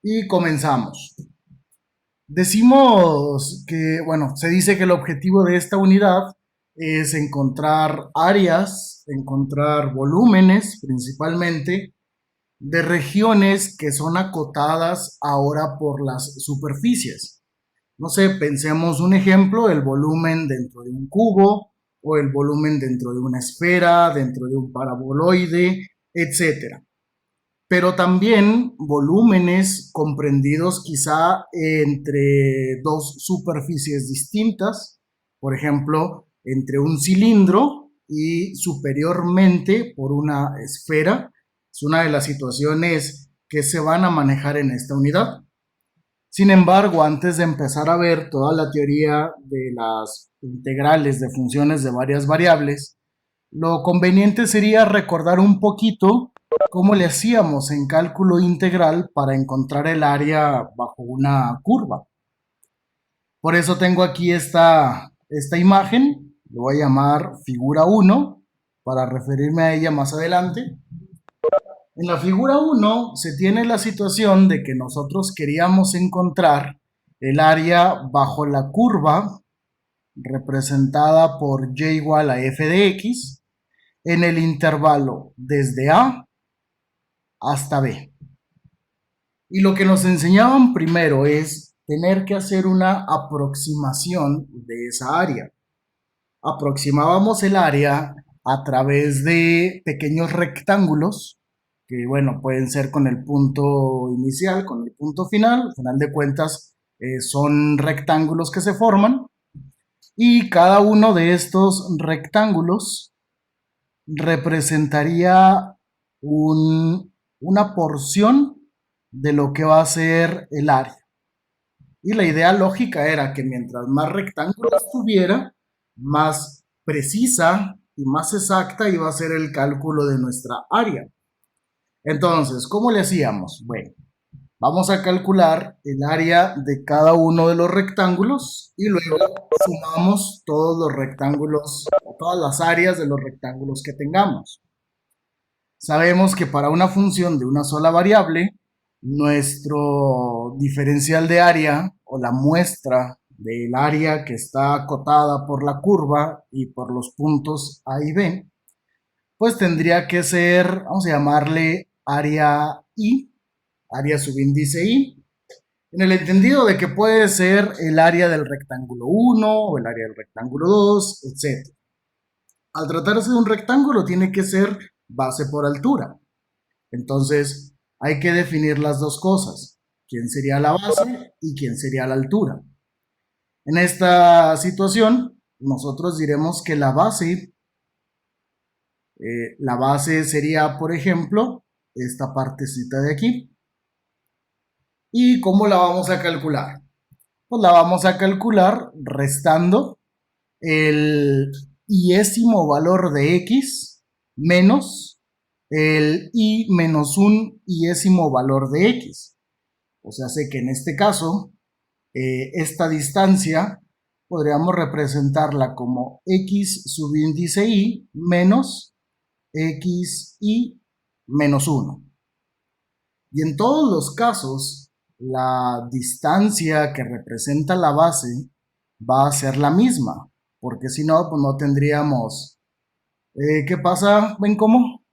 Y comenzamos. Decimos que, bueno, se dice que el objetivo de esta unidad es encontrar áreas, encontrar volúmenes principalmente de regiones que son acotadas ahora por las superficies. No sé, pensemos un ejemplo, el volumen dentro de un cubo o el volumen dentro de una esfera, dentro de un paraboloide, etcétera, pero también volúmenes comprendidos quizá entre dos superficies distintas, por ejemplo, entre un cilindro y superiormente por una esfera. Es una de las situaciones que se van a manejar en esta unidad. Sin embargo, antes de empezar a ver toda la teoría de las integrales de funciones de varias variables, lo conveniente sería recordar un poquito cómo le hacíamos en cálculo integral para encontrar el área bajo una curva. Por eso tengo aquí esta imagen, lo voy a llamar figura uno para referirme a ella más adelante. En la figura uno se tiene la situación de que nosotros queríamos encontrar el área bajo la curva representada por y igual a f de x en el intervalo desde A hasta B. Y lo que nos enseñaban primero es tener que hacer una aproximación de esa área. Aproximábamos el área a través de pequeños rectángulos que, bueno, pueden ser con el punto inicial, con el punto final. Al final de cuentas, son rectángulos que se forman y cada uno de estos rectángulos representaría una porción de lo que va a ser el área. Y la idea lógica era que mientras más rectángulos tuviera, más precisa y más exacta iba a ser el cálculo de nuestra área. Entonces, ¿cómo le hacíamos? Bueno, vamos a calcular el área de cada uno de los rectángulos y luego sumamos todos los rectángulos, todas las áreas de los rectángulos que tengamos. Sabemos que para una función de una sola variable, nuestro diferencial de área o la muestra del área que está acotada por la curva y por los puntos A y B, pues tendría que ser, vamos a llamarle área I, área subíndice I, en el entendido de que puede ser el área del rectángulo 1 o el área del rectángulo 2, etc. Al tratarse de un rectángulo tiene que ser base por altura. Entonces, hay que definir las dos cosas. ¿Quién sería la base y quién sería la altura? En esta situación, nosotros diremos que la base sería, por ejemplo, esta partecita de aquí. ¿Y cómo la vamos a calcular? Pues la vamos a calcular restando el iésimo valor de x menos el i menos un iésimo valor de x. O sea, sé que en este caso, esta distancia podríamos representarla como x subíndice i menos x i menos 1. Y en todos los casos, la distancia que representa la base va a ser la misma, porque si no, pues no tendríamos... ¿Qué pasa? ¿Ven cómo?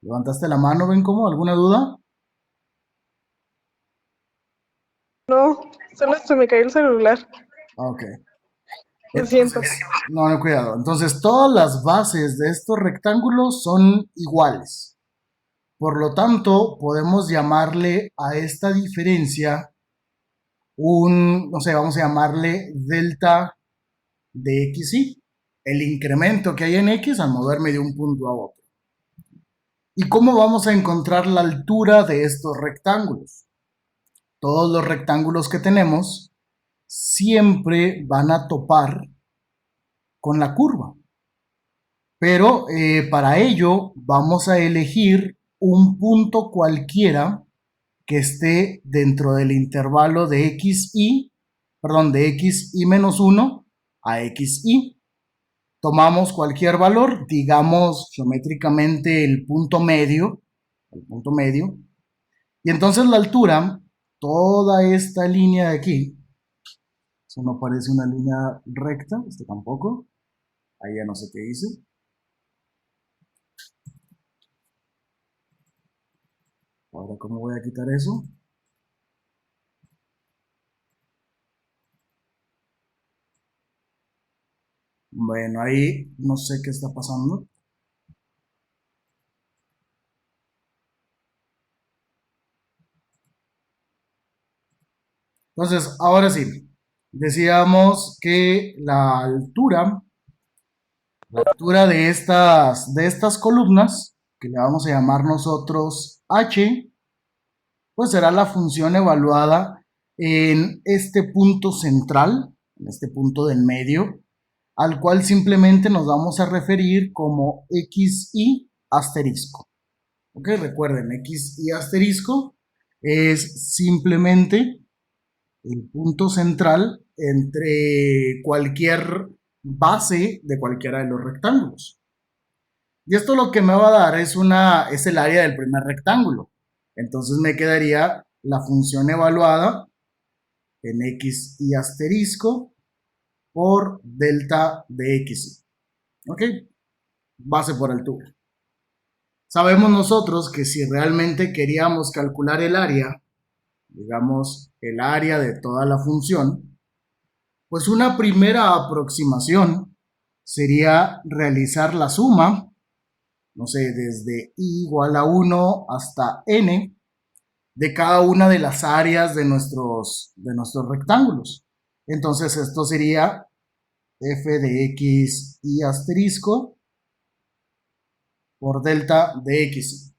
¿Levantaste la mano? ¿Ven cómo? ¿Alguna duda? No, solo se me cayó el celular. Ok. Lo siento. Entonces, no, cuidado. Entonces, todas las bases de estos rectángulos son iguales. Por lo tanto, podemos llamarle a esta diferencia no sé, vamos a llamarle delta de xy, el incremento que hay en x al moverme de un punto a otro. ¿Y cómo vamos a encontrar la altura de estos rectángulos? Todos los rectángulos que tenemos siempre van a topar con la curva. Pero para ello vamos a elegir un punto cualquiera que esté dentro del intervalo de xy menos 1 a xy. tomamos cualquier valor, digamos geométricamente el punto medio, y entonces la altura, toda esta línea de aquí, eso no parece una línea recta, este tampoco, ahí ya no sé qué hice. Ahora, ¿cómo voy a quitar eso? Bueno, ahí no sé qué está pasando. Entonces, ahora sí, decíamos que la altura de estas columnas, que le vamos a llamar nosotros h, pues será la función evaluada en este punto central, en este punto del medio, al cual simplemente nos vamos a referir como xy asterisco. Ok, recuerden, xy asterisco es simplemente el punto central entre cualquier base de cualquiera de los rectángulos. Y esto lo que me va a dar es el área del primer rectángulo. Entonces me quedaría la función evaluada en x y asterisco por delta de x. ¿Ok? Base por altura. Sabemos nosotros que si realmente queríamos calcular el área, digamos el área de toda la función, pues una primera aproximación sería realizar la suma, no sé, desde i igual a 1 hasta n, de cada una de las áreas de nuestros rectángulos. Entonces esto sería f de x y asterisco por delta de x.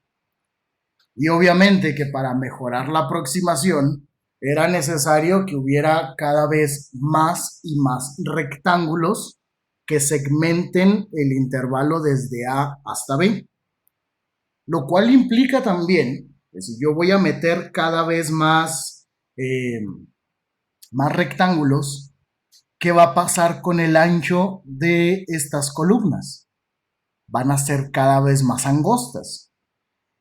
Y obviamente que para mejorar la aproximación era necesario que hubiera cada vez más y más rectángulos que segmenten el intervalo desde A hasta B. Lo cual implica también que si yo voy a meter cada vez más rectángulos, ¿qué va a pasar con el ancho de estas columnas? Van a ser cada vez más angostas.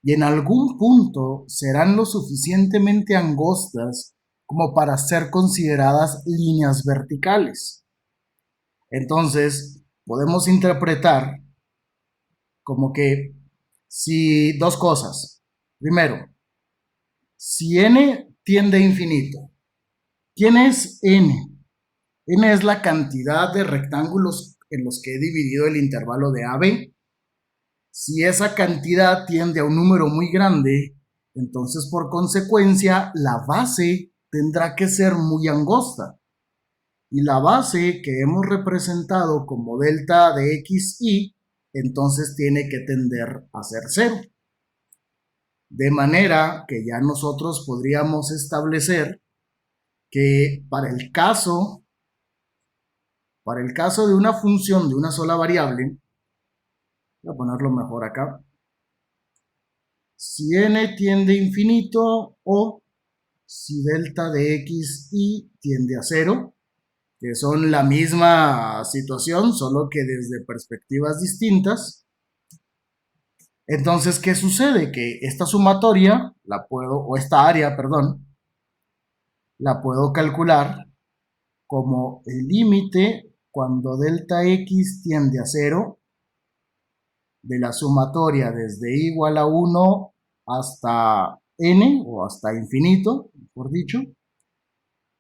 Y en algún punto serán lo suficientemente angostas como para ser consideradas líneas verticales. Entonces, podemos interpretar como que si dos cosas. Primero, si n tiende a infinito, ¿quién es n? N es la cantidad de rectángulos en los que he dividido el intervalo de AB. Si esa cantidad tiende a un número muy grande, entonces por consecuencia la base tendrá que ser muy angosta. Y la base que hemos representado como delta de xy, entonces tiene que tender a ser 0. De manera que ya nosotros podríamos establecer que para el caso de una función de una sola variable, voy a ponerlo mejor acá, si n tiende a infinito o si delta de xy tiende a 0, que son la misma situación, solo que desde perspectivas distintas. Entonces, ¿qué sucede? Que esta sumatoria, o esta área, perdón, la puedo calcular como el límite cuando delta x tiende a 0 de la sumatoria desde igual a 1 hasta n o hasta infinito, por dicho,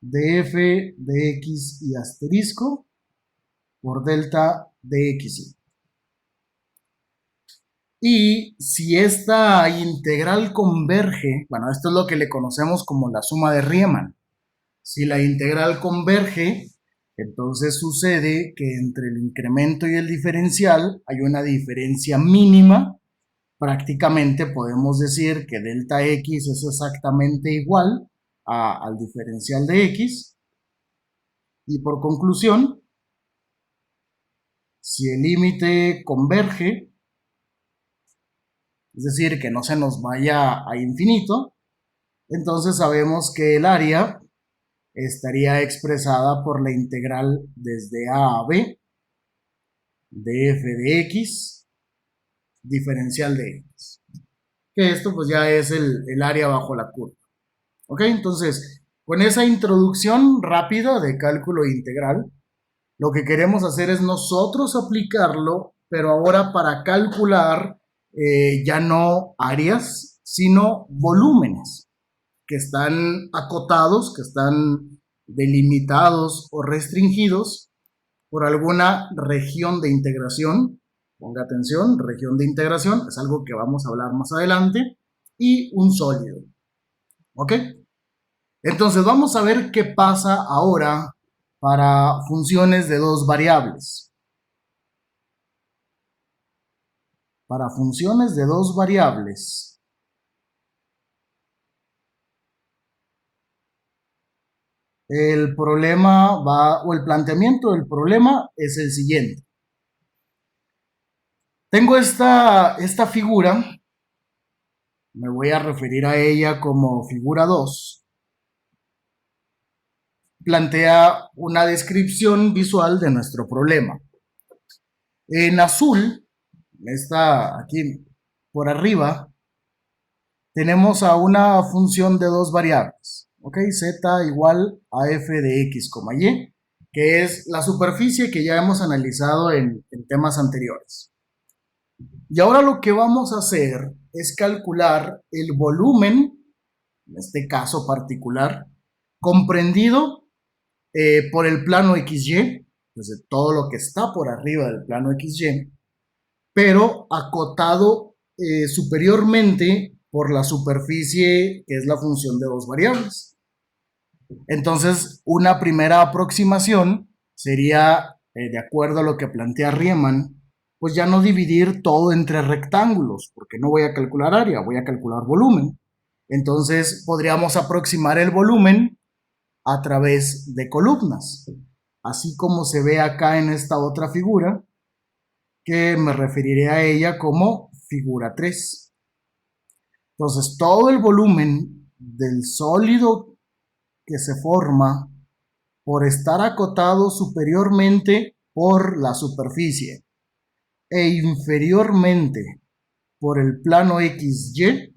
de f de x y asterisco por delta de x. Y si esta integral converge, bueno, esto es lo que le conocemos como la suma de Riemann. Si la integral converge, entonces sucede que entre el incremento y el diferencial hay una diferencia mínima. Prácticamente podemos decir que delta x es exactamente igual al diferencial de x. Y por conclusión, si el límite converge, es decir, que no se nos vaya a infinito, entonces sabemos que el área estaría expresada por la integral desde a a b de f de x diferencial de x. Que esto pues ya es el área bajo la curva. ¿Ok? Entonces, con esa introducción rápida de cálculo integral, lo que queremos hacer es nosotros aplicarlo, pero ahora para calcular ya no áreas, sino volúmenes que están acotados, que están delimitados o restringidos por alguna región de integración. Ponga atención, región de integración es algo que vamos a hablar más adelante, y un sólido. ¿Ok? Entonces vamos a ver qué pasa ahora para funciones de dos variables. Para funciones de dos variables, el problema va, o el planteamiento del problema es el siguiente. Tengo esta figura, me voy a referir a ella como figura 2. Plantea una descripción visual de nuestro problema. En azul, está aquí por arriba, tenemos a una función de dos variables, ¿ok? Z igual a f de x, y, que es la superficie que ya hemos analizado en temas anteriores. Y ahora lo que vamos a hacer es calcular el volumen, en este caso particular, comprendido por el plano XY, desde todo lo que está por arriba del plano XY, pero acotado superiormente por la superficie que es la función de dos variables. Entonces, una primera aproximación sería, de acuerdo a lo que plantea Riemann, pues ya no dividir todo entre rectángulos, porque no voy a calcular área, voy a calcular volumen. Entonces, podríamos aproximar el volumen a través de columnas, así como se ve acá en esta otra figura, que me referiré a ella como figura 3. Entonces, todo el volumen del sólido que se forma por estar acotado superiormente por la superficie e inferiormente por el plano XY,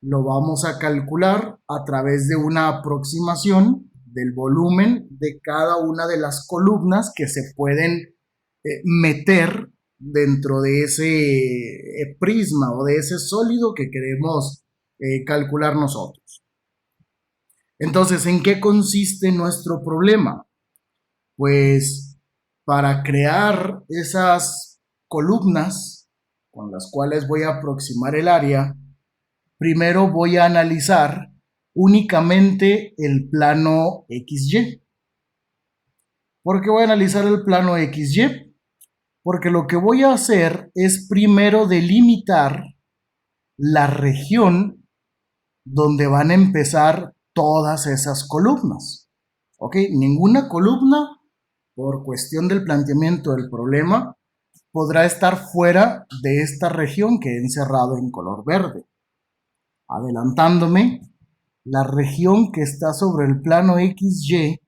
lo vamos a calcular a través de una aproximación del volumen de cada una de las columnas que se pueden meter dentro de ese prisma o de ese sólido que queremos calcular nosotros. Entonces, ¿en qué consiste nuestro problema? Pues para crear esas columnas con las cuales voy a aproximar el área, primero voy a analizar únicamente el plano XY. ¿Por qué voy a analizar el plano XY? Porque lo que voy a hacer es primero delimitar la región donde van a empezar todas esas columnas. ¿Ok? Ninguna columna, por cuestión del planteamiento del problema, podrá estar fuera de esta región que he encerrado en color verde. Adelantándome, la región que está sobre el plano XY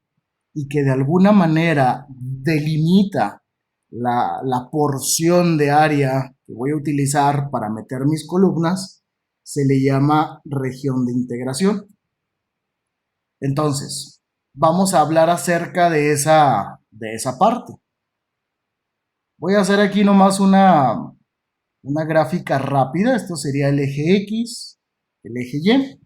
y que de alguna manera delimita la porción de área que voy a utilizar para meter mis columnas, se le llama región de integración. Entonces, vamos a hablar acerca de esa parte. Voy a hacer aquí nomás una gráfica rápida. Esto sería el eje X, el eje Y.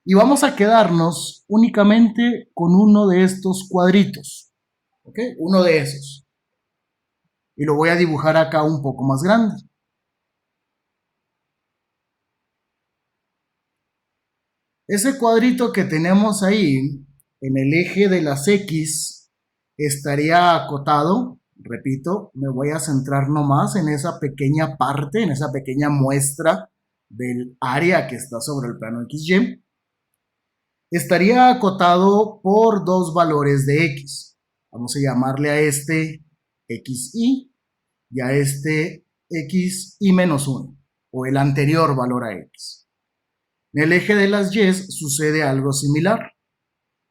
Y vamos a quedarnos únicamente con uno de estos cuadritos. ¿Ok? Uno de esos. Y lo voy a dibujar acá un poco más grande. Ese cuadrito que tenemos ahí, en el eje de las X, estaría acotado. Repito, me voy a centrar nomás en esa pequeña parte, en esa pequeña muestra del área que está sobre el plano XY. Estaría acotado por dos valores de X. Vamos a llamarle a este XY y a este XY menos 1, o el anterior valor a X. En el eje de las Y sucede algo similar.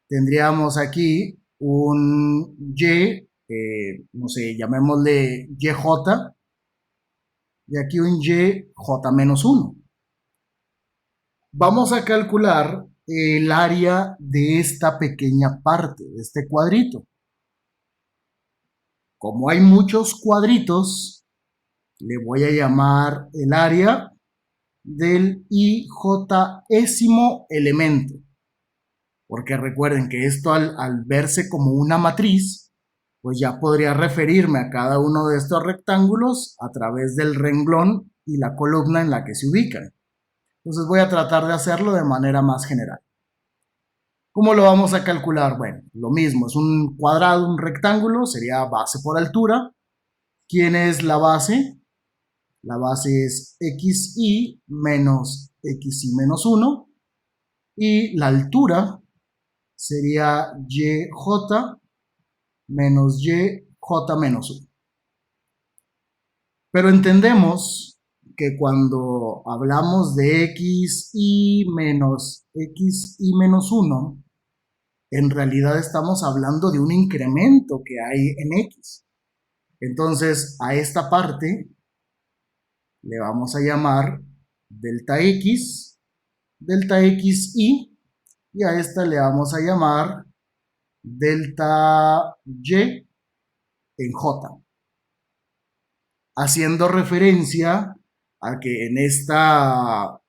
Tendríamos aquí un Y no sé, llamémosle YJ, y aquí un YJ-1. Vamos a calcular el área de esta pequeña parte, de este cuadrito. Como hay muchos cuadritos, le voy a llamar el área del IJésimo elemento. Porque recuerden que esto al verse como una matriz, pues ya podría referirme a cada uno de estos rectángulos a través del renglón y la columna en la que se ubican. Entonces voy a tratar de hacerlo de manera más general. ¿Cómo lo vamos a calcular? Bueno, lo mismo, es un cuadrado, un rectángulo, sería base por altura. ¿Quién es la base? La base es xy menos xy menos 1. Y la altura sería yj menos yj menos 1. Pero entendemos que cuando hablamos de xy menos 1, en realidad estamos hablando de un incremento que hay en x. Entonces, a esta parte le vamos a llamar delta x, delta xy, y a esta le vamos a llamar delta y en j, haciendo referencia a que en esta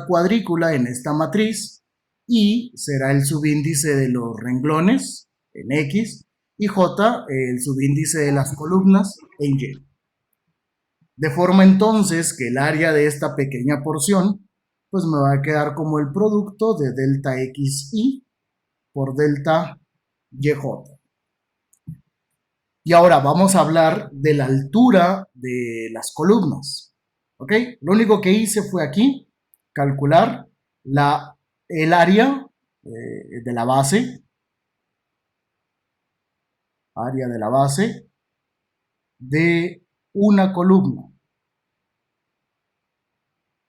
cuadrícula, en esta matriz, y será el subíndice de los renglones en x y j el subíndice de las columnas en y. De forma entonces que el área de esta pequeña porción pues me va a quedar como el producto de delta xy por delta yj. Y ahora vamos a hablar de la altura de las columnas. ¿Ok? Lo único que hice fue aquí calcular el área de la base, de una columna.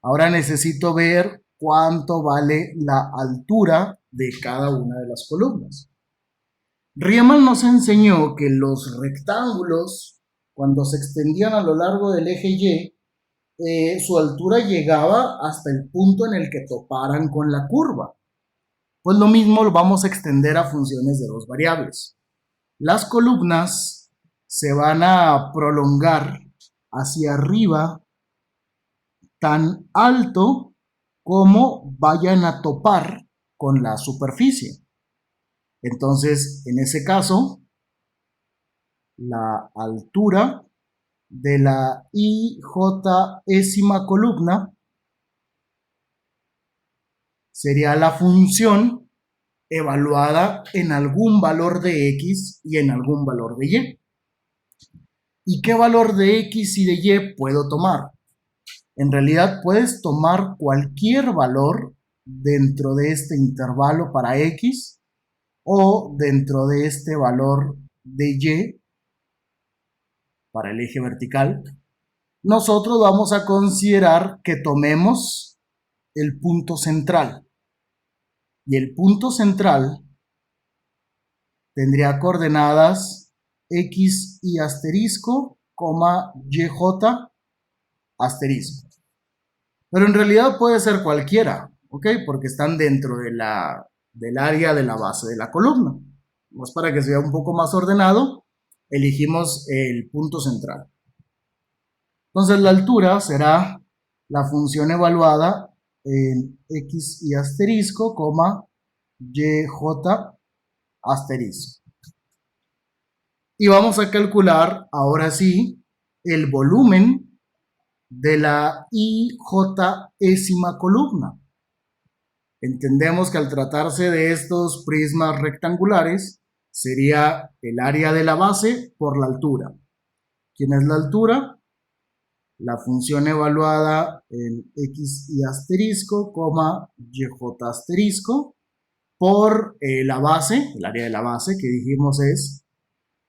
Ahora necesito ver cuánto vale la altura de cada una de las columnas. Riemann nos enseñó que los rectángulos, cuando se extendían a lo largo del eje Y, su altura llegaba hasta el punto en el que toparan con la curva. Pues lo mismo lo vamos a extender a funciones de dos variables. Las columnas se van a prolongar hacia arriba tan alto como vayan a topar con la superficie. Entonces, en ese caso, la altura de la IJésima columna sería la función evaluada en algún valor de x y en algún valor de y. ¿Y qué valor de x y de y puedo tomar? En realidad puedes tomar cualquier valor dentro de este intervalo para x o dentro de este valor de y para el eje vertical. Nosotros vamos a considerar que tomemos el punto central. Y el punto central tendría coordenadas x y asterisco, yj asterisco. Pero en realidad puede ser cualquiera, ¿ok? Porque están dentro del área de la base de la columna. Más para que sea un poco más ordenado, elegimos el punto central. Entonces la altura será la función evaluada en x y asterisco, yj asterisco. Y vamos a calcular ahora sí el volumen de la IJésima columna. Entendemos que al tratarse de estos prismas rectangulares, sería el área de la base por la altura. ¿Quién es la altura? La función evaluada en x y asterisco, yj asterisco, por la base, el área de la base que dijimos es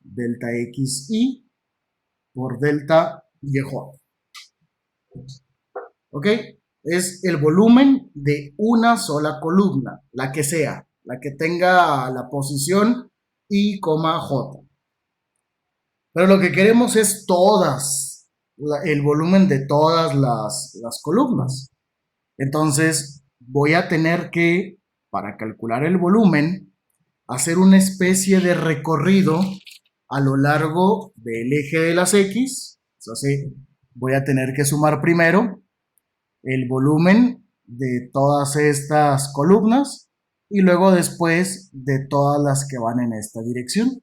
delta xy por delta yj. ¿Ok? Es el volumen de una sola columna, la que sea, la que tenga la posición y, j. Pero lo que queremos es el volumen de todas las columnas. Entonces voy a tener que, para calcular el volumen, hacer una especie de recorrido a lo largo del eje de las X. Entonces voy a tener que sumar primero el volumen de todas estas columnas y luego después de todas las que van en esta dirección.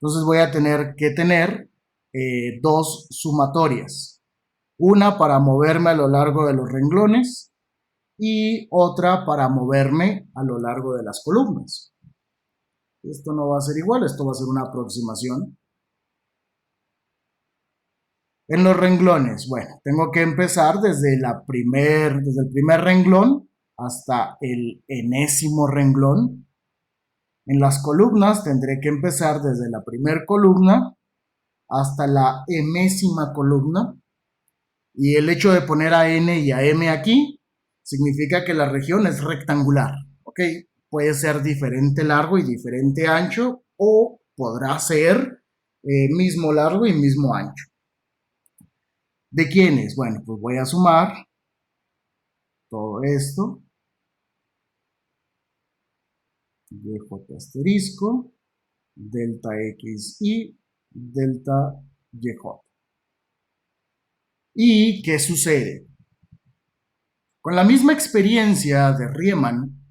Entonces voy a tener que tener dos sumatorias. Una para moverme a lo largo de los renglones y otra para moverme a lo largo de las columnas. Esto no va a ser igual, esto va a ser una aproximación. En los renglones, bueno, tengo que empezar desde el primer renglón hasta el enésimo renglón. En las columnas tendré que empezar desde la primera columna hasta la enésima columna. Y el hecho de poner a n y a m aquí significa que la región es rectangular, ¿ok? Puede ser diferente largo y diferente ancho o podrá ser mismo largo y mismo ancho. ¿De quiénes? Bueno, pues voy a sumar todo esto. DJ asterisco, delta XY, delta YJ. ¿Y qué sucede? Con la misma experiencia de Riemann,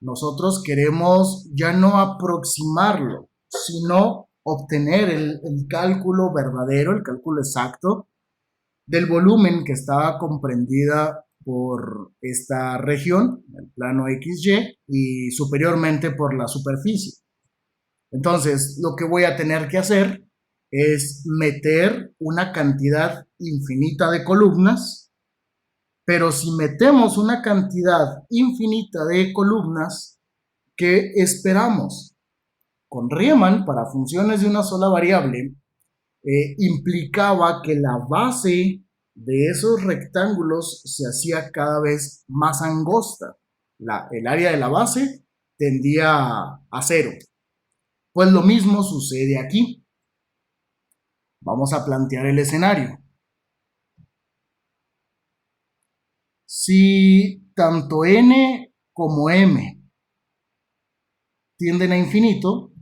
nosotros queremos ya no aproximarlo, sino obtener el cálculo verdadero, el cálculo exacto del volumen que estaba comprendida por esta región, el plano XY, y superiormente por la superficie. Entonces, lo que voy a tener que hacer es meter una cantidad infinita de columnas, pero si metemos una cantidad infinita de columnas, ¿qué esperamos? Con Riemann, para funciones de una sola variable, implicaba que la base de esos rectángulos se hacía cada vez más angosta. El área de la base tendía a cero. Pues lo mismo sucede aquí. Vamos a plantear el escenario. Si tanto n como m tienden a infinito,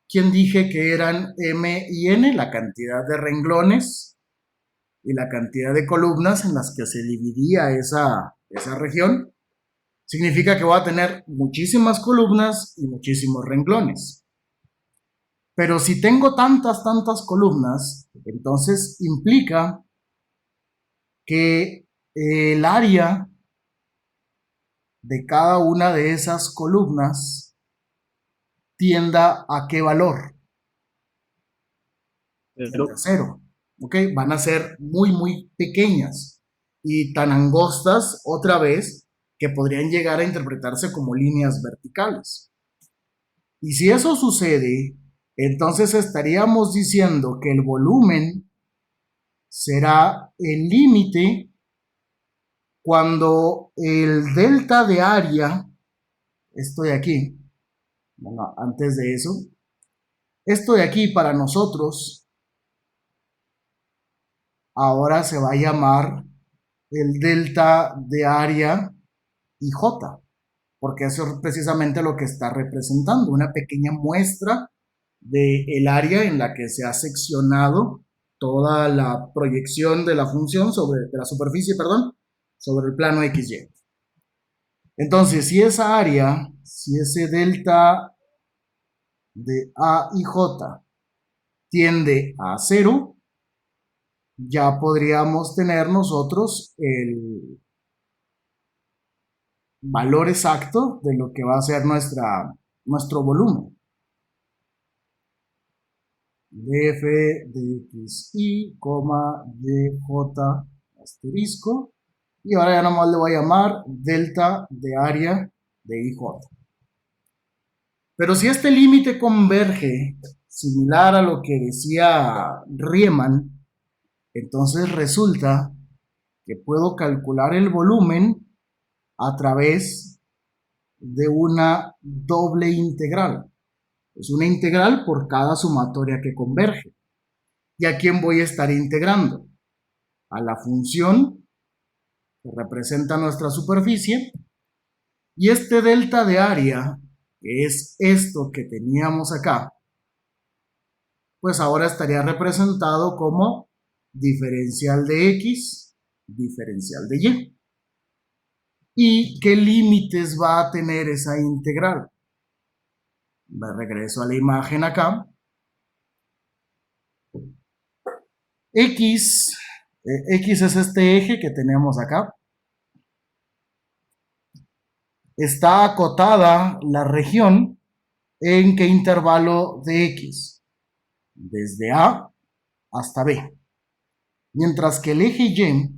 ¿quién dije que eran m y n? La cantidad de renglones y la cantidad de columnas en las que se dividía esa región. Significa que voy a tener muchísimas columnas y muchísimos renglones. Pero si tengo tantas columnas, entonces implica que el área de cada una de esas columnas tienda a qué valor? Tiende a cero. ¿Ok? Van a ser muy pequeñas y tan angostas otra vez que podrían llegar a interpretarse como líneas verticales. Y si eso sucede, entonces estaríamos diciendo que el volumen será el límite cuando el delta de área, esto de aquí, bueno, antes de eso, esto de aquí para nosotros ahora se va a llamar el delta de área y J, porque eso es precisamente lo que está representando, una pequeña muestra del área en la que se ha seccionado toda la proyección de la función de la superficie, perdón, sobre el plano XY. Entonces, si esa área, si ese delta de A y J tiende a cero, ya podríamos tener nosotros el valor exacto de lo que va a ser nuestro volumen. df de xy, yj asterisco, y ahora ya nomás le voy a llamar delta de área de ij. Pero si este límite converge, similar a lo que decía Riemann, entonces resulta que puedo calcular el volumen a través de una doble integral. Es una integral por cada sumatoria que converge. ¿Y a quién voy a estar integrando? A la función que representa nuestra superficie. Y este delta de área, que es esto que teníamos acá, pues ahora estaría representado como diferencial de x, diferencial de y. ¿Y qué límites va a tener esa integral? Me regreso a la imagen acá. X es este eje que tenemos acá. Está acotada la región en qué intervalo de x, desde A hasta B, mientras que el eje Y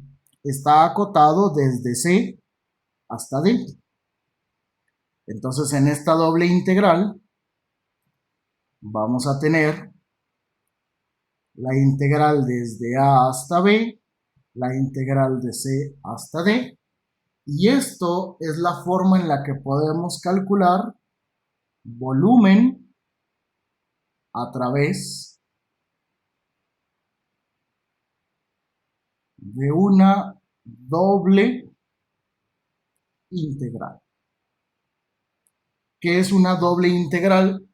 está acotado desde C hasta D. Entonces en esta doble integral vamos a tener la integral desde A hasta B, la integral de C hasta D, y esto es la forma en la que podemos calcular volumen a través de una doble integral. ¿Qué es una doble integral?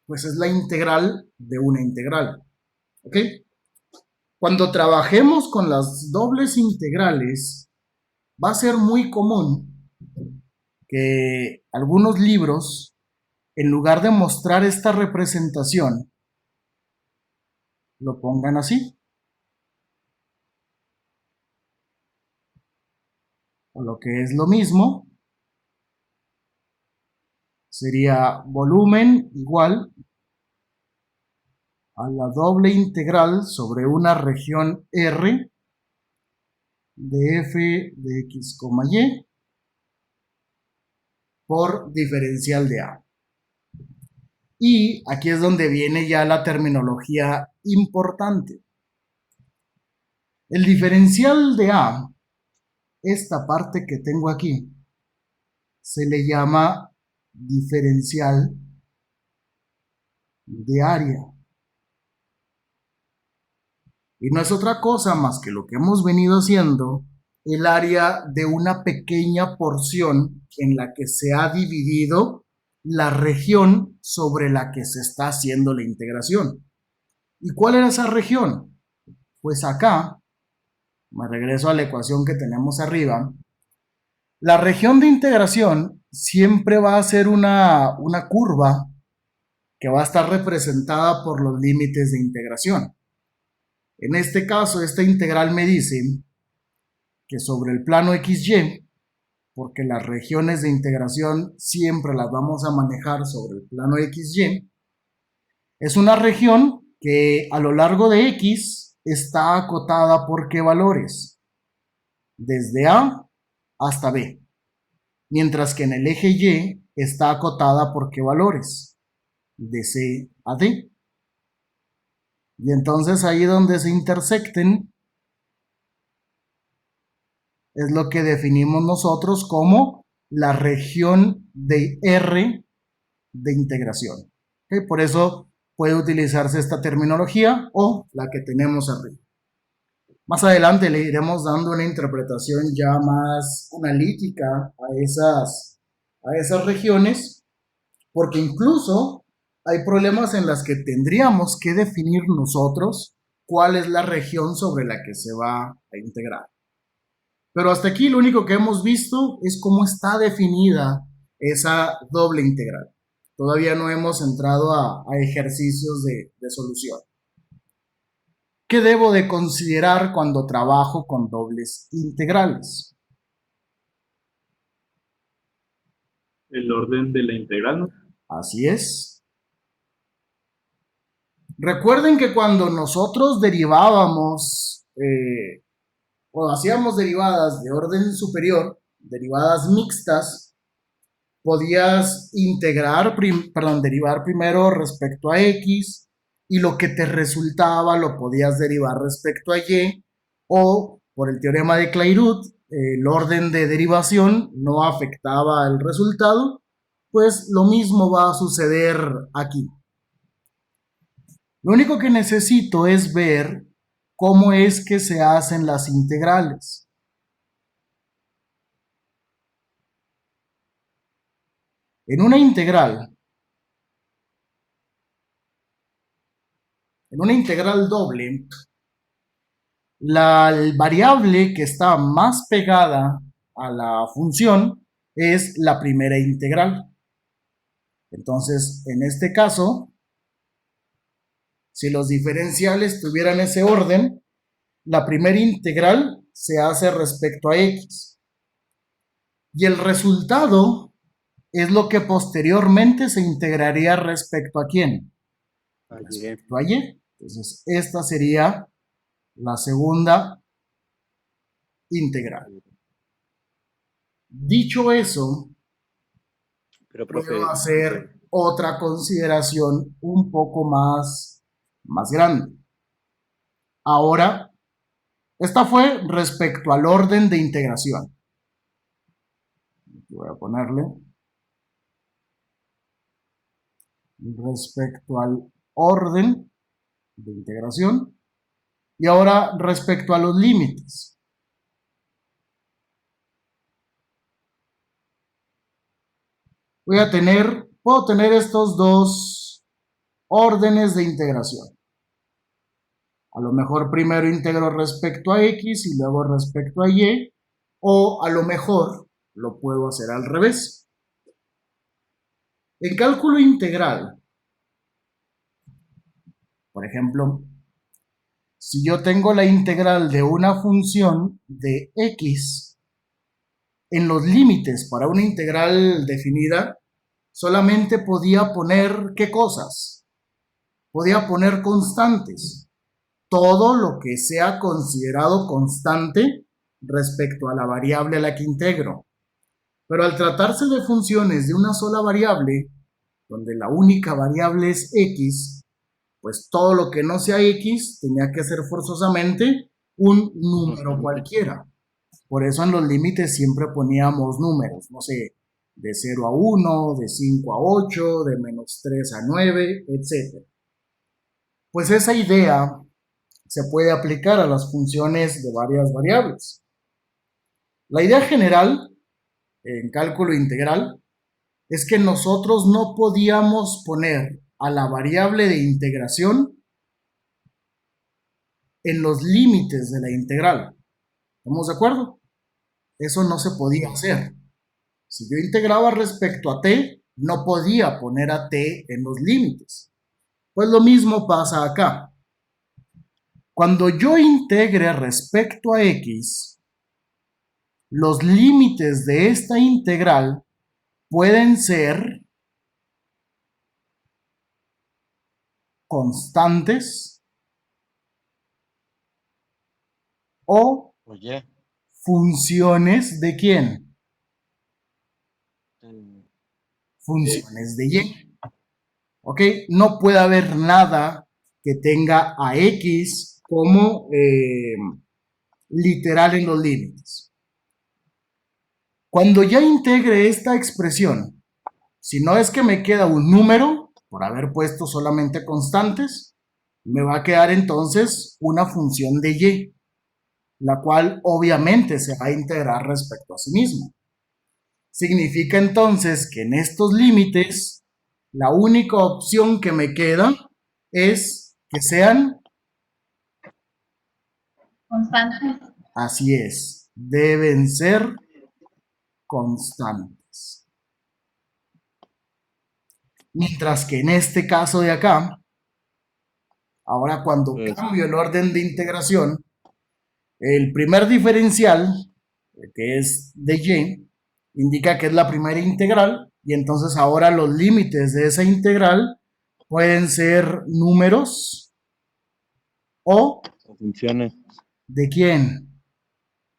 Pues es la integral de una integral. ¿Ok? Cuando trabajemos con las dobles integrales, va a ser muy común que algunos libros, en lugar de mostrar esta representación, lo pongan así. O lo que es lo mismo, sería volumen igual a la doble integral sobre una región R de f de x, y por diferencial de A. Y aquí es donde viene ya la terminología importante. El diferencial de A, esta parte que tengo aquí, se le llama diferencial de área. Y no es otra cosa más que lo que hemos venido haciendo, el área de una pequeña porción en la que se ha dividido la región sobre la que se está haciendo la integración. ¿Y cuál era esa región? Pues acá, me regreso a la ecuación que tenemos arriba, la región de integración siempre va a ser una curva que va a estar representada por los límites de integración. En este caso, esta integral me dice que sobre el plano XY, porque las regiones de integración siempre las vamos a manejar sobre el plano XY, es una región que a lo largo de X está acotada por ¿qué valores? Desde A hasta B, mientras que en el eje Y está acotada por ¿qué valores? De C a D. Y entonces ahí donde se intersecten es lo que definimos nosotros como la región de R de integración. ¿Okay? Por eso puede utilizarse esta terminología o la que tenemos arriba. Más adelante le iremos dando una interpretación ya más analítica a esas regiones, porque incluso hay problemas en las que tendríamos que definir nosotros cuál es la región sobre la que se va a integrar. Pero hasta aquí lo único que hemos visto es cómo está definida esa doble integral. Todavía no hemos entrado a ejercicios de solución. ¿Qué debo de considerar cuando trabajo con dobles integrales? El orden de la integral, ¿no? Así es. Recuerden que cuando nosotros derivábamos o hacíamos derivadas de orden superior, derivadas mixtas, podías derivar primero respecto a X y lo que te resultaba lo podías derivar respecto a Y, o por el teorema de Clairaut, el orden de derivación no afectaba el resultado, pues lo mismo va a suceder aquí. Lo único que necesito es ver cómo es que se hacen las integrales. En una integral, doble, la variable que está más pegada a la función es la primera integral. Entonces, en este caso, si los diferenciales tuvieran ese orden, la primera integral se hace respecto a x. Y el resultado es lo que posteriormente se integraría respecto a quién. Respecto a y. Entonces, esta sería la segunda integral. Dicho eso, Pero, profe, puedo hacer otra consideración un poco más grande. Ahora, esta fue respecto al orden de integración. Voy a ponerle respecto al orden de integración. Y ahora respecto a los límites. Puedo tener estos dos órdenes de integración. A lo mejor primero integro respecto a x y luego respecto a y, o a lo mejor lo puedo hacer al revés. En cálculo integral, por ejemplo, si yo tengo la integral de una función de x, en los límites para una integral definida, solamente podía poner ¿qué cosas? Podía poner constantes. Todo lo que sea considerado constante respecto a la variable a la que integro. Pero al tratarse de funciones de una sola variable, donde la única variable es x, pues todo lo que no sea x tenía que ser forzosamente un número cualquiera. Por eso en los límites siempre poníamos números, no sé, de 0 a 1, de 5 a 8, de menos 3 a 9, etc. Pues esa idea se puede aplicar a las funciones de varias variables. La idea general en cálculo integral es que nosotros no podíamos poner a la variable de integración en los límites de la integral. ¿Estamos de acuerdo? Eso no se podía hacer. Si yo integraba respecto a t, no podía poner a t en los límites. Pues lo mismo pasa acá. Cuando yo integre respecto a x, los límites de esta integral pueden ser constantes o funciones de ¿quién? Funciones de y. ¿Ok? No puede haber nada que tenga a x como literal en los límites. Cuando ya integre esta expresión, si no es que me queda un número, por haber puesto solamente constantes, me va a quedar entonces una función de y, la cual obviamente se va a integrar respecto a sí mismo. Significa entonces que en estos límites, la única opción que me queda es que sean constantes. Así es, deben ser constantes. Mientras que en este caso de acá, ahora cuando cambio el orden de integración, el primer diferencial, que es de y, indica que es la primera integral, y entonces ahora los límites de esa integral pueden ser números o funciones ¿de quién?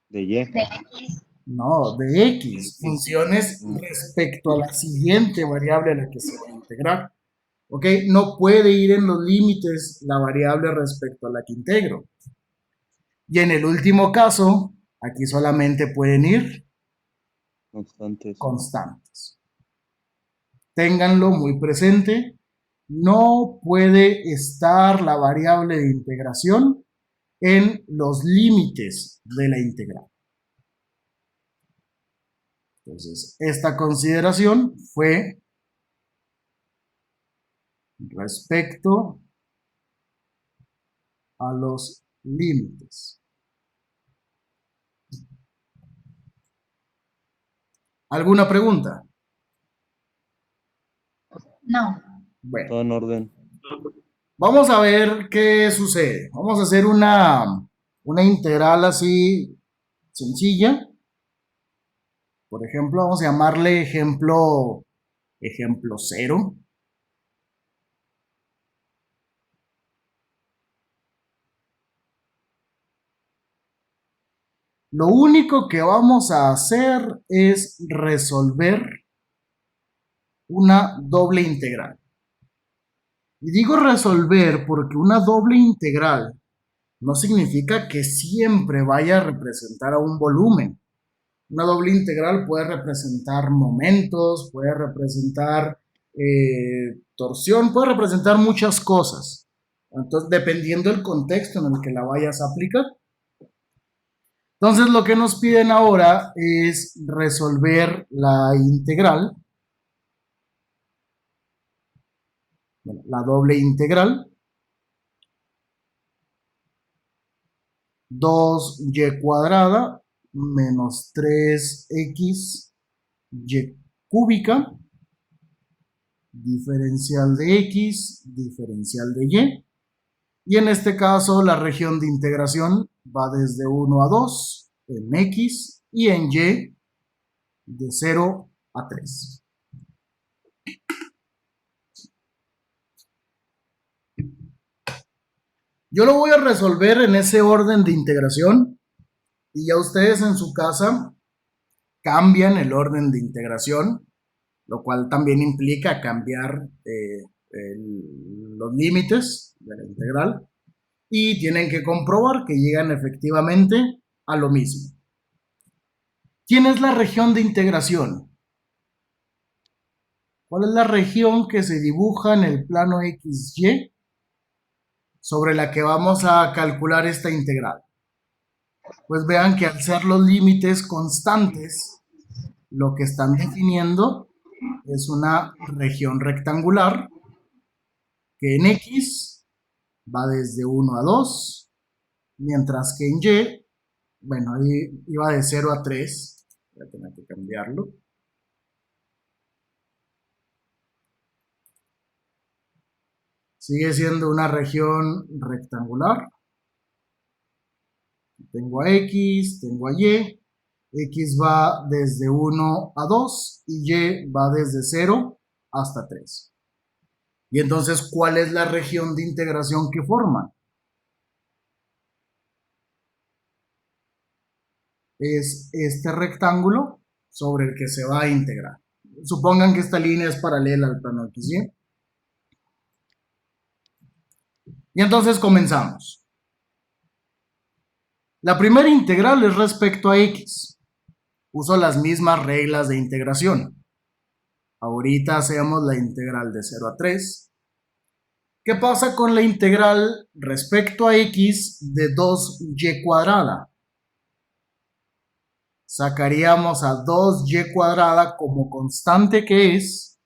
de y. De X. No, de x, funciones respecto a la siguiente variable a la que se va a integrar. ¿Ok? No puede ir en los límites la variable respecto a la que integro. Y en el último caso, aquí solamente pueden ir Constantes. constantes. Ténganlo muy presente no puede estar la variable de integración en los límites de la integral. Entonces, esta consideración fue respecto a los límites. ¿Alguna pregunta? No. Bueno, Todo en orden. vamos a ver qué sucede. Vamos a hacer una integral así sencilla. Por ejemplo, vamos a llamarle ejemplo 0. Lo único que vamos a hacer es resolver una doble integral. Y digo resolver porque una doble integral no significa que siempre vaya a representar a un volumen. Una doble integral puede representar momentos, puede representar torsión, puede representar muchas cosas. Entonces, dependiendo del contexto en el que la vayas a aplicar. Entonces, lo que nos piden ahora es resolver la integral, bueno, la doble integral, 2y cuadrada menos 3x y cúbica, diferencial de x, diferencial de y. Y en este caso la región de integración va desde 1 a 2 en x y en y de 0 a 3. Yo lo voy a resolver en ese orden de integración y ya ustedes en su casa cambian el orden de integración, lo cual también implica cambiar los límites de la integral y tienen que comprobar que llegan efectivamente a lo mismo. ¿Quién es la región de integración? ¿Cuál es la región que se dibuja en el plano XY sobre la que vamos a calcular esta integral? Pues vean que al ser los límites constantes, lo que están definiendo es una región rectangular que en X va desde 1 a 2, mientras que en Y, bueno, ahí iba de 0 a 3, voy a tener que cambiarlo. Sigue siendo una región rectangular. Tengo a X, tengo a Y. X va desde 1 a 2 y Y va desde 0 hasta 3. Y entonces, ¿cuál es la región de integración que forman? Es este rectángulo sobre el que se va a integrar. Supongan que esta línea es paralela al plano XY. Y entonces comenzamos. La primera integral es respecto a X. Uso las mismas reglas de integración. Ahorita hacemos la integral de 0 a 3. ¿Qué pasa con la integral respecto a X de 2y cuadrada? Sacaríamos a 2y cuadrada como constante que es,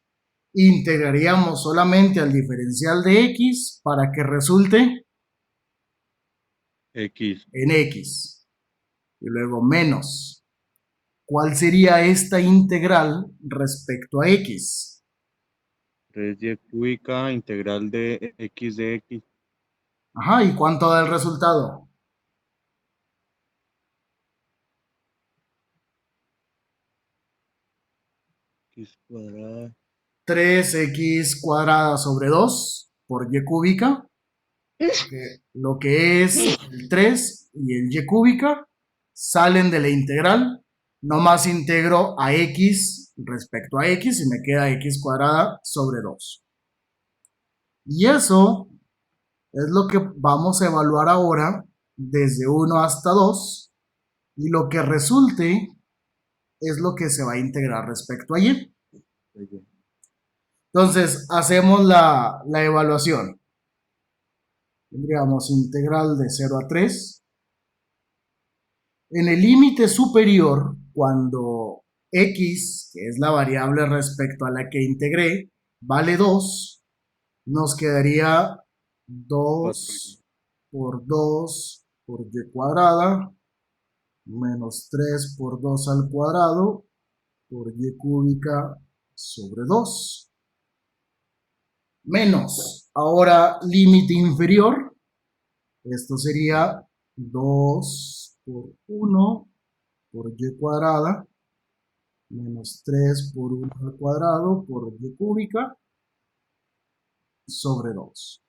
integraríamos solamente al diferencial de X para que resulte X. en X. Y luego menos. ¿Cuál sería esta integral respecto a X? 3y cúbica integral de x de x. Ajá, ¿y cuánto da el resultado? X cuadrada. 3x cuadrada sobre 2 por y cúbica. Lo que es el 3 y el y cúbica salen de la integral. Nomás integro a x respecto a x y me queda x cuadrada sobre 2. Y eso es lo que vamos a evaluar ahora desde 1 hasta 2. Y lo que resulte es lo que se va a integrar respecto a y. Entonces, hacemos la evaluación. Tendríamos integral de 0 a 3. En el límite superior, cuando x, que es la variable respecto a la que integré, vale 2, nos quedaría 2 por 2 por y cuadrada menos 3 por 2 al cuadrado por y cúbica sobre 2. Menos, ahora límite inferior, esto sería 2 por 1 por y cuadrada menos 3 por 1 al cuadrado por y cúbica sobre 2.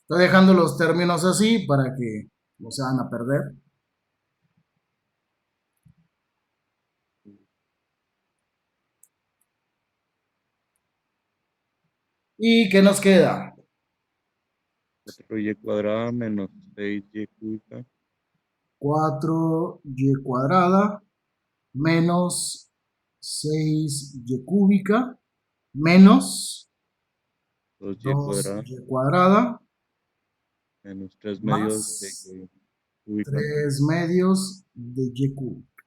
Estoy dejando los términos así para que no se van a perder. ¿Y qué nos queda? 4y cuadrada menos 6y cúbica 4y cuadrada menos 6y cúbica menos 2y cuadrada 2y cuadrada menos 3 medios de más y cúbica 3 medios de y cúbica.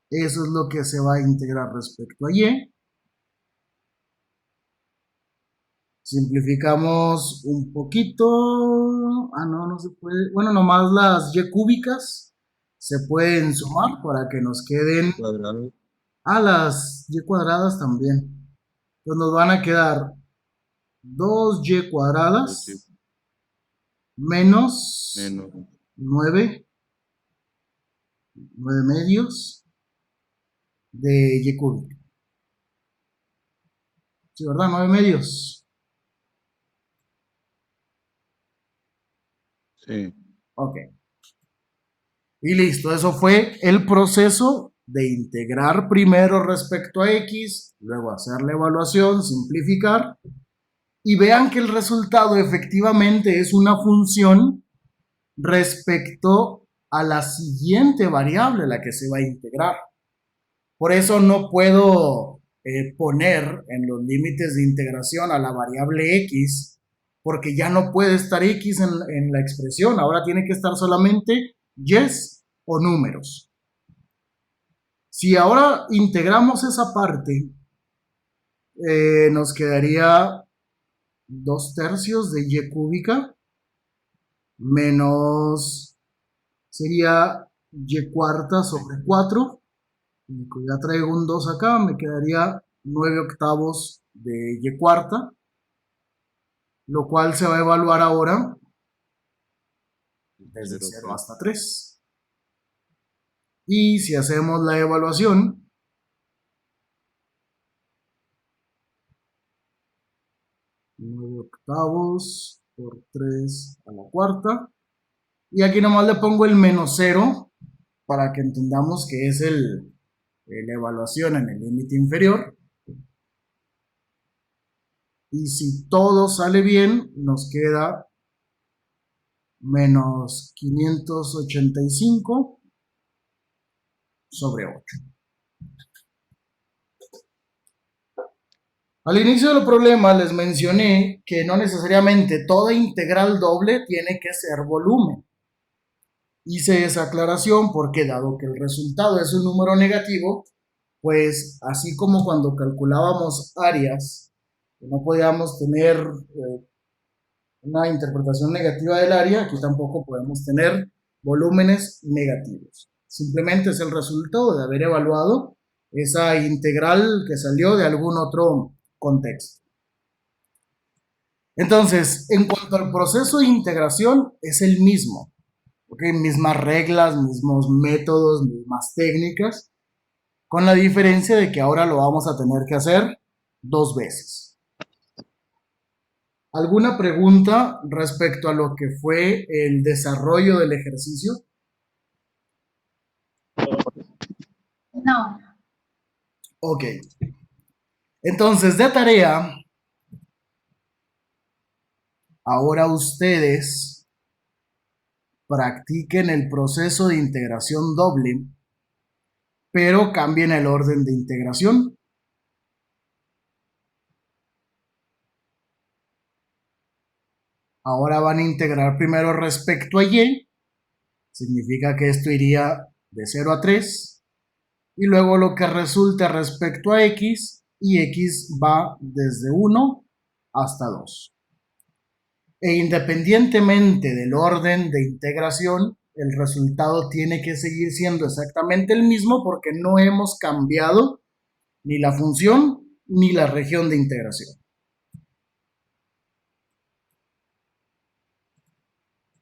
Eso es lo que se va a integrar respecto a y. Simplificamos un poquito. No se puede. Bueno, nomás las y cúbicas se pueden sumar para que nos queden. cuadrado Las y cuadradas también. Entonces nos van a quedar 2y cuadradas 2y menos menos 9 medios de y cúbica. Sí, ¿verdad? 9 medios. sí. Ok. Y listo, eso fue el proceso de integrar primero respecto a x, luego hacer la evaluación, simplificar, y vean que el resultado efectivamente es una función respecto a la siguiente variable a la que se va a integrar. Por eso no puedo poner en los límites de integración a la variable x, porque ya no puede estar x en la expresión, ahora tiene que estar solamente yes o números. Si ahora integramos esa parte, nos quedaría 2/3 de y cúbica menos, sería y cuarta sobre 4. Ya traigo un 2 acá, me quedaría 9/8 de y cuarta, lo cual se va a evaluar ahora desde 0 hasta 3. Y si hacemos la evaluación, 9/8 por 3 a la cuarta. Y aquí nomás le pongo el menos 0 para que entendamos que es la evaluación en el límite inferior. Y si todo sale bien, nos queda menos 585 sobre 8. Al inicio del problema les mencioné que no necesariamente toda integral doble tiene que ser volumen. Hice esa aclaración porque dado que el resultado es un número negativo, pues así como cuando calculábamos áreas, que no podíamos tener una interpretación negativa del área, aquí tampoco podemos tener volúmenes negativos. Simplemente es el resultado de haber evaluado esa integral que salió de algún otro contexto. Entonces, en cuanto al proceso de integración, es el mismo. ¿Okay? Mismas reglas, mismos métodos, mismas técnicas, con la diferencia de que ahora lo vamos a tener que hacer 2 veces. ¿Alguna pregunta respecto a lo que fue el desarrollo del ejercicio? No. Ok. Entonces, de tarea, ahora ustedes practiquen el proceso de integración doble, pero cambien el orden de integración. Ahora van a integrar primero respecto a y, significa que esto iría de 0 a 3, y luego lo que resulte respecto a x, y x va desde 1 hasta 2. E independientemente del orden de integración, el resultado tiene que seguir siendo exactamente el mismo porque no hemos cambiado ni la función ni la región de integración.